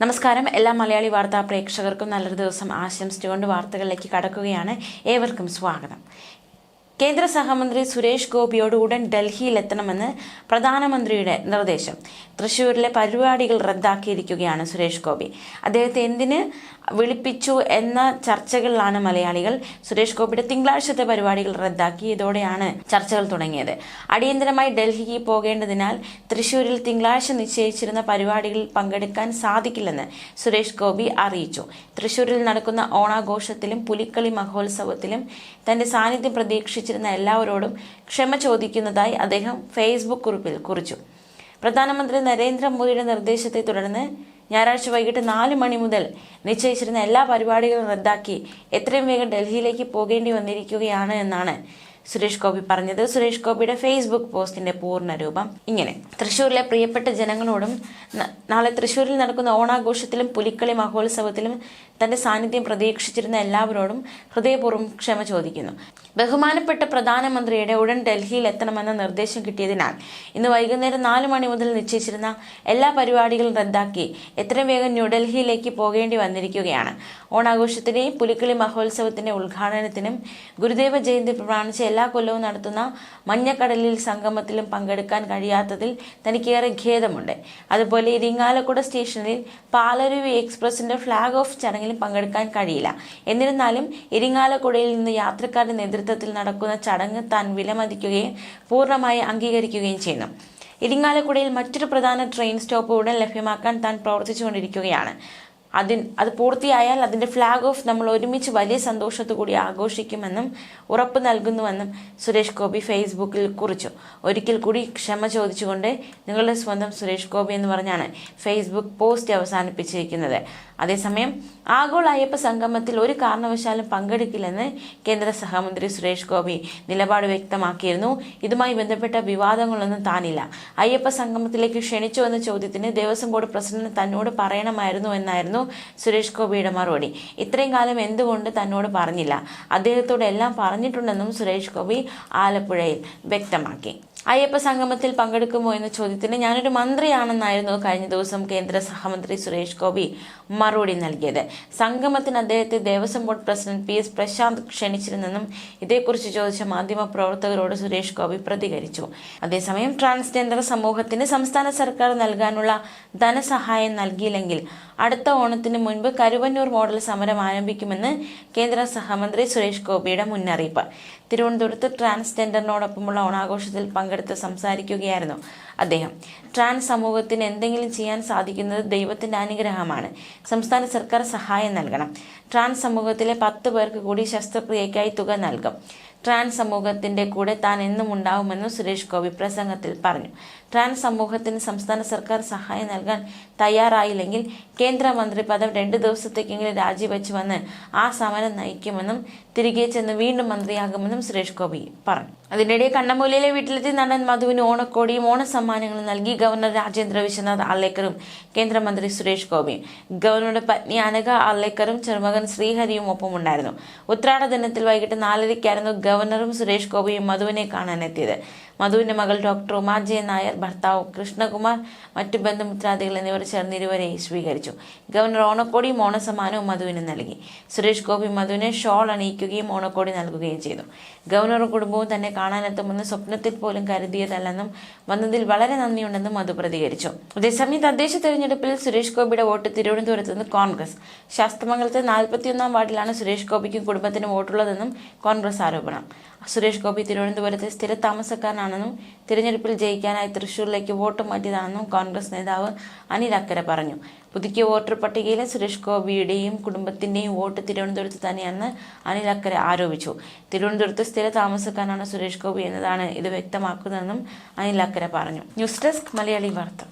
നമസ്കാരം. എല്ലാ മലയാളി വാർത്താ പ്രേക്ഷകർക്കും നല്ലൊരു ദിവസം ആശംസിച്ചുകൊണ്ട് വാർത്തകളിലേക്ക് കടക്കുകയാണ്. ഏവർക്കും സ്വാഗതം. കേന്ദ്ര സഹമന്ത്രി സുരേഷ് ഗോപിയോട് ഉടൻ ഡൽഹിയിലെത്തണമെന്ന് പ്രധാനമന്ത്രിയുടെ നിർദ്ദേശം. തൃശൂരിലെ പരിപാടികൾ റദ്ദാക്കിയിരിക്കുകയാണ് സുരേഷ് ഗോപി. അദ്ദേഹത്തെ എന്തിന് വിളിപ്പിച്ചു എന്ന ചർച്ചകളിലാണ് മലയാളികൾ. സുരേഷ് ഗോപിയുടെ തിങ്കളാഴ്ചത്തെ പരിപാടികൾ റദ്ദാക്കി. ഇതോടെയാണ് ചർച്ചകൾ തുടങ്ങിയത്. അടിയന്തരമായി ഡൽഹിക്ക് പോകേണ്ടതിനാൽ തൃശൂരിൽ തിങ്കളാഴ്ച നിശ്ചയിച്ചിരുന്ന പരിപാടികളിൽ പങ്കെടുക്കാൻ സാധിക്കില്ലെന്ന് സുരേഷ് ഗോപി അറിയിച്ചു. തൃശൂരിൽ നടക്കുന്ന ഓണാഘോഷത്തിലും പുലിക്കളി മഹോത്സവത്തിലും തന്റെ സാന്നിധ്യം പ്രതീക്ഷിച്ചിരുന്ന എല്ലാവരോടും ക്ഷമ ചോദിക്കുന്നതായി അദ്ദേഹം ഫേസ്ബുക്ക് കുറിപ്പിൽ കുറിച്ചു. പ്രധാനമന്ത്രി നരേന്ദ്രമോദിയുടെ നിർദ്ദേശത്തെ തുടർന്ന് ഞായറാഴ്ച വൈകിട്ട് 4 മണി മുതൽ നിശ്ചയിച്ചിരുന്ന എല്ലാ പരിപാടികളും റദ്ദാക്കി എത്രയും വേഗം ഡൽഹിയിലേക്ക് പോകേണ്ടി വന്നിരിക്കുകയാണ് എന്നാണ് സുരേഷ് ഗോപി പറഞ്ഞത്. സുരേഷ് ഗോപിയുടെ ഫേസ്ബുക്ക് പോസ്റ്റിന്റെ പൂർണ്ണ രൂപം ഇങ്ങനെ: തൃശ്ശൂരിലെ പ്രിയപ്പെട്ട ജനങ്ങളോടും നാളെ തൃശ്ശൂരിൽ നടക്കുന്ന ഓണാഘോഷത്തിലും പുലിക്കളി മഹോത്സവത്തിലും തന്റെ സാന്നിധ്യം പ്രതീക്ഷിച്ചിരുന്ന എല്ലാവരോടും ഹൃദയപൂർവ്വം ക്ഷമ ചോദിക്കുന്നു. ബഹുമാനപ്പെട്ട പ്രധാനമന്ത്രിയുടെ ഉടൻ ഡൽഹിയിൽ എത്തണമെന്ന നിർദ്ദേശം കിട്ടിയതിനാൽ ഇന്ന് വൈകുന്നേരം 4 മണി മുതൽ നിശ്ചയിച്ചിരുന്ന എല്ലാ പരിപാടികളും റദ്ദാക്കി എത്രയും വേഗം ന്യൂഡൽഹിയിലേക്ക് പോകേണ്ടി വന്നിരിക്കുകയാണ്. ഓണാഘോഷത്തിന്റെയും പുലിക്കളി മഹോത്സവത്തിന്റെ ഉദ്ഘാടനത്തിനും ഗുരുദേവ ജയന്തി പ്രമാണിച്ച് എല്ലാ കൊല്ലവും നടത്തുന്ന മഞ്ഞക്കടലിൽ സംഗമത്തിലും പങ്കെടുക്കാൻ കഴിയാത്തതിൽ തനിക്കേറെ ഖേദമുണ്ട്. അതുപോലെ ഇരിങ്ങാലക്കുട സ്റ്റേഷനിൽ പാലരുവി എക്സ്പ്രസിന്റെ ഫ്ളാഗ് ഓഫ് ചടങ്ങിലും പങ്കെടുക്കാൻ കഴിയില്ല. എന്നിരുന്നാലും ഇരിങ്ങാലക്കുടയിൽ നിന്ന് യാത്രക്കാരുടെ നേതൃത്വത്തിൽ നടക്കുന്ന ചടങ്ങ് താൻ വിലമതിക്കുകയും പൂർണ്ണമായി അംഗീകരിക്കുകയും ചെയ്യുന്നു. ഇരിങ്ങാലക്കുടയിൽ മറ്റൊരു പ്രധാന ട്രെയിൻ സ്റ്റോപ്പ് ഉടൻ ലഭ്യമാക്കാൻ താൻ പ്രവർത്തിച്ചുകൊണ്ടിരിക്കുകയാണ്. അത് പൂർത്തിയായാൽ അതിന്റെ ഫ്ളാഗ് ഓഫ് നമ്മൾ ഒരുമിച്ച് വലിയ സന്തോഷത്തോടുകൂടി ആഘോഷിക്കുമെന്നും ഉറപ്പ് നൽകുന്നുവെന്നും സുരേഷ് ഗോപി ഫേസ്ബുക്കിൽ കുറിച്ചു. ഒരിക്കൽ കൂടി ക്ഷമ ചോദിച്ചുകൊണ്ട് നിങ്ങളുടെ സ്വന്തം സുരേഷ് ഗോപി എന്ന് പറഞ്ഞാണ് ഫേസ്ബുക്ക് പോസ്റ്റ് അവസാനിപ്പിച്ചിരിക്കുന്നത്. അതേസമയം ആഗോള അയ്യപ്പ സംഗമത്തിൽ ഒരു കാരണവശാലും പങ്കെടുക്കില്ലെന്ന് കേന്ദ്ര സഹമന്ത്രി സുരേഷ് ഗോപി നിലപാട് വ്യക്തമാക്കിയിരുന്നു. ഇതുമായി ബന്ധപ്പെട്ട വിവാദങ്ങളൊന്നും താനില്ല. അയ്യപ്പ സംഗമത്തിലേക്ക് ക്ഷണിച്ചു എന്ന ചോദ്യത്തിന് ദേവസ്വം ബോർഡ് പ്രസിഡന്റ് തന്നോട് പറയണമായിരുന്നു എന്നായിരുന്നു സുരേഷ് ഗോപിയുടെ മറുപടി. ഇത്രയും കാലം എന്തുകൊണ്ട് തന്നോട് പറഞ്ഞില്ല? അദ്ദേഹത്തോട് എല്ലാം പറഞ്ഞിട്ടുണ്ടെന്നും സുരേഷ് ഗോപി ആലപ്പുഴയിൽ വ്യക്തമാക്കി. അയ്യപ്പ സംഗമത്തിൽ പങ്കെടുക്കുമോ എന്ന ചോദ്യത്തിന് ഞാനൊരു മന്ത്രിയാണെന്നായിരുന്നു കഴിഞ്ഞ ദിവസം കേന്ദ്ര സഹമന്ത്രി സുരേഷ് ഗോപി മറുപടി നൽകിയത്. സംഗമത്തിന് അദ്ദേഹത്തെ Devaswom board president PS Prashanth ക്ഷണിച്ചിരുന്നെന്നും ഇതേക്കുറിച്ച് ചോദിച്ച മാധ്യമ പ്രവർത്തകരോട് സുരേഷ് ഗോപി പ്രതികരിച്ചു. അതേസമയം ട്രാൻസ്ജെൻഡർ സമൂഹത്തിന് സംസ്ഥാന സർക്കാർ നൽകാനുള്ള ധനസഹായം നൽകിയില്ലെങ്കിൽ അടുത്ത ഓണത്തിന് മുൻപ് കരുവന്നൂർ മോഡൽ സമരം ആരംഭിക്കുമെന്ന് കേന്ദ്ര സഹമന്ത്രി സുരേഷ് ഗോപിയുടെ മുന്നറിയിപ്പ്. തിരുവനന്തപുരത്ത് ട്രാൻസ്ജെൻഡറിനോടൊപ്പമുള്ള ഓണാഘോഷത്തിൽ പങ്കെടുത്ത് സംസാരിക്കുകയായിരുന്നു അദ്ദേഹം. ട്രാൻസ് സമൂഹത്തിന് എന്തെങ്കിലും ചെയ്യാൻ സാധിക്കുന്നത് ദൈവത്തിന്റെ അനുഗ്രഹമാണ്. സംസ്ഥാന സർക്കാർ സഹായം നൽകണം. ട്രാൻസ് സമൂഹത്തിലെ 10 പേർക്ക് കൂടി ശസ്ത്രക്രിയയ്ക്കായി തുക നൽകും. ട്രാൻസ് സമൂഹത്തിന്റെ കൂടെ താൻ എന്നും ഉണ്ടാവുമെന്നും സുരേഷ് ഗോപി പ്രസംഗത്തിൽ പറഞ്ഞു. ട്രാൻസ് സമൂഹത്തിന് സംസ്ഥാന സർക്കാർ സഹായം നൽകാൻ തയ്യാറായില്ലെങ്കിൽ കേന്ദ്രമന്ത്രി പദം 2 ദിവസത്തേക്കെങ്കിലും രാജിവെച്ചു വന്ന് ആ സമരം നയിക്കുമെന്നും തിരികെ ചെന്ന് വീണ്ടും മന്ത്രിയാകുമെന്നും സുരേഷ് ഗോപി പറഞ്ഞു. അതിനിടെ കണ്ണമൂലയിലെ വീട്ടിലെത്തി നടൻ മധുവിന് ഓണക്കോടിയും ഓണസമ്മാനങ്ങളും നൽകി ഗവർണർ രാജേന്ദ്ര വിശ്വനാഥ് ആർലേക്കറും കേന്ദ്രമന്ത്രി സുരേഷ് ഗോപിയും. ഗവർണറുടെ പത്നി അനഘ ആർലേക്കറും ചെറുമകൻ ശ്രീഹരിയും ഒപ്പമുണ്ടായിരുന്നു. ഉത്രാട ദിനത്തിൽ വൈകിട്ട് 4:30 ഗവർണറും സുരേഷ് ഗോപിയും മധുവിനെ കാണാനെത്തിയത്. മധുവിന്റെ മകൾ ഡോക്ടർ ഉമാ ജെ നായർ, ഭർത്താവ് കൃഷ്ണകുമാർ, മറ്റു ബന്ധുമിത്രാദികൾ എന്നിവർ ചേർന്ന് ഇരുവരെ സ്വീകരിച്ചു. ഗവർണർ ഓണക്കോടിയും ഓണസമ്മാനവും മധുവിന് നൽകി. സുരേഷ് ഗോപി മധുവിനെ ഷോൾ അണിയിക്കുകയും ഓണക്കോടി നൽകുകയും ചെയ്തു. ഗവർണറും കുടുംബവും തന്നെ കാണാനെത്തുമെന്ന് സ്വപ്നത്തിൽ പോലും കരുതിയതല്ലെന്നും വന്നതിൽ വളരെ നന്ദിയുണ്ടെന്നും മധു പ്രതികരിച്ചു. അതേസമയം തദ്ദേശ തെരഞ്ഞെടുപ്പിൽ സുരേഷ് ഗോപിയുടെ വോട്ട് തിരുവനന്തപുരത്ത് നിന്ന് കോൺഗ്രസ്. ശാസ്തമംഗലത്തെ 41-ാം വാർഡിലാണ് സുരേഷ് ഗോപിക്കും കുടുംബത്തിനും വോട്ടുള്ളതെന്നും കോൺഗ്രസ് ആരോപണം. സുരേഷ് ഗോപി തിരുവനന്തപുരത്തെ സ്ഥിര താമസക്കാരനാണെന്നും തിരഞ്ഞെടുപ്പിൽ ജയിക്കാനായി തൃശൂരിലേക്ക് വോട്ട് മാറ്റിയതാണെന്നും കോൺഗ്രസ് നേതാവ് അനിൽ അക്കര പറഞ്ഞു. പുതുക്കിയ വോട്ടർ പട്ടികയിലെ സുരേഷ് ഗോപിയുടെയും കുടുംബത്തിന്റെയും വോട്ട് തിരുവനന്തപുരത്ത് തന്നെയാണെന്ന് അനിൽ അക്കര ആരോപിച്ചു. തിരുവനന്തപുരത്ത് സ്ഥിര താമസക്കാരനാണ് സുരേഷ് ഗോപി എന്നതാണ് ഇത് വ്യക്തമാക്കുന്നതെന്നും അനിൽ അക്കര പറഞ്ഞു. ന്യൂസ് ഡെസ്ക് മലയാളി വാർത്ത.